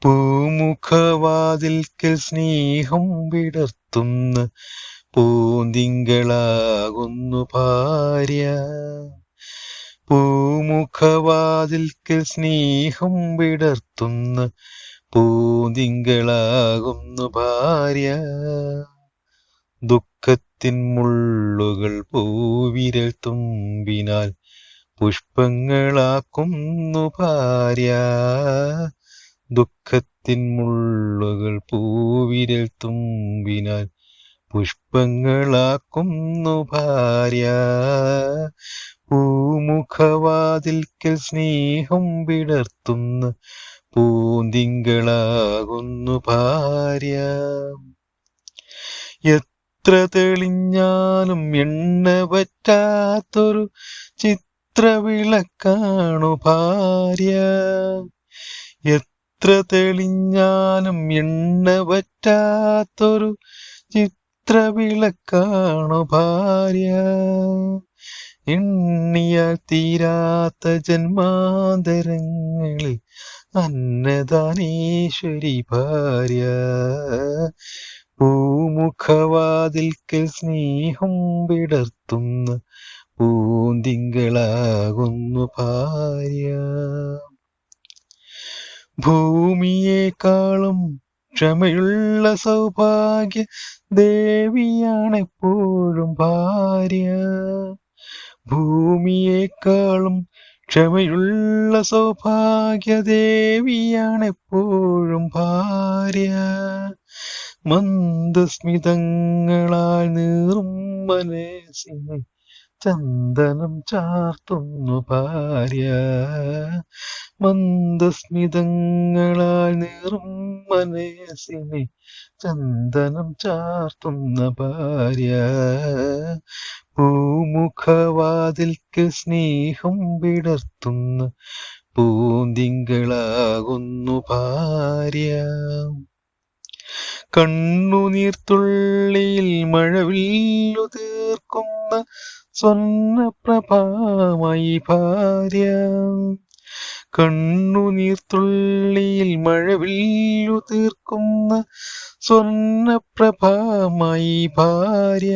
പൂമുഖവാതിൽക്കൽ സ്നേഹം വിടർത്തുന്ന പൂന്തിങ്കളാകുന്നു ഭാര്യ. പൂമുഖവാതിൽക്കൽ സ്നേഹം വിടർത്തുന്ന പൂന്തിങ്കളാകുന്നു ഭാര്യ. ദുഃഖത്തിൻ മുള്ളുകൾ പൂവിരൽ തുമ്പിനാൽ പുഷ്പങ്ങളാക്കുന്നു ഭാര്യ. ദുഃഖത്തിൻ മുള്ളുകൾ പൂവിരൽ തുമ്പിനാൽ പുഷ്പങ്ങളാക്കുന്നു ഭാര്യ. പൂമുഖവാതിൽക്കൽ സ്നേഹം വിടർത്തുന്ന പൂന്തിങ്കളാകുന്നു ഭാര്യ. എത്ര തെളിഞ്ഞാലും എണ്ണ പറ്റാത്തൊരു ചിത്രവിളക്കാണു ഭാര്യ. എത്ര തെളിഞ്ഞാലും എണ്ണ പറ്റാത്തൊരു ചിത്രവിളക്കാണു ഭാര്യ. എണ്ണിയാൽ തീരാത്ത ജന്മാന്തരങ്ങളിൽ അന്നദാനേശ്വരി ഭാര്യ. പൂമുഖവാതിൽക്കൽ സ്നേഹം വിടർത്തുന്ന പൂന്തിങ്കളാകുന്നു ഭാര്യ. ഭൂമിയെക്കാളും ക്ഷമയുള്ള സൗഭാഗ്യ ദേവിയാണെപ്പോഴും ഭാര്യ. ഭൂമിയെക്കാളും ക്ഷമയുള്ള സൗഭാഗ്യ ദേവിയാണെപ്പോഴും ഭാര്യ. മന്ദസ്മിതങ്ങളാൽ നീറും മനസ്സിനെ ചന്ദനം ചാർത്തുന്നു ഭാര്യ. മന്ദസ്മിതങ്ങളാൽ നീറും മനസ്സിനെ ചന്ദനം ചാർത്തുന്ന ഭാര്യ. പൂമുഖവാതിൽക്കൽ സ്നേഹം വിടർത്തുന്ന പൂന്തിങ്കളാകുന്നു ഭാര്യ. കണ്ണുനീർത്തുള്ളിയിൽ മഴവില്ലു തീർക്കുന്ന സ്വർണ്ണപ്രഭാമയി ഭാര്യ. കണ്ണുനീർത്തുള്ളിയിൽ മഴവില്ലു തീർക്കുന്ന സ്വർണ്ണപ്രഭാമയി ഭാര്യ.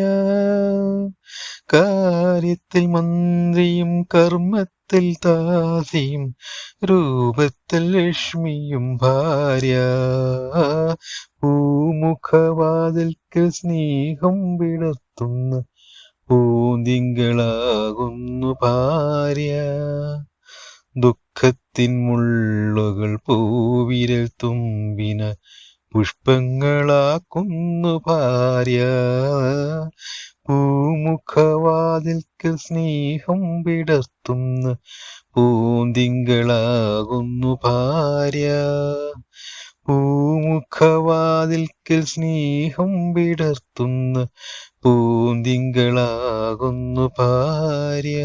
കാര്യത്തിൽ മന്ത്രിയും കർമ്മത്തിൽ ദാസിയും രൂപത്തിൽ ലക്ഷ്മിയും ഭാര്യ. പൂമുഖവാതിൽക്കൽ സ്നേഹം വിടർത്തുന്ന പൂന്തിങ്കളാകുന്നു ഭാര്യ. ദുഃഖത്തിൻ മുള്ളുകൾ പൂവിരൽ തുമ്പിന പുഷ്പങ്ങളാക്കുന്നു ഭാര്യ. പൂമുഖവാതിൽക്കൽ സ്നേഹം വിടർത്തുന്ന പൂന്തിങ്കളാകുന്നു ഭാര്യ. പൂമുഖവാതിൽക്കൽ സ്നേഹം വിടർത്തുന്ന പൂന്തിങ്കളാകുന്നു ഭാര്യ.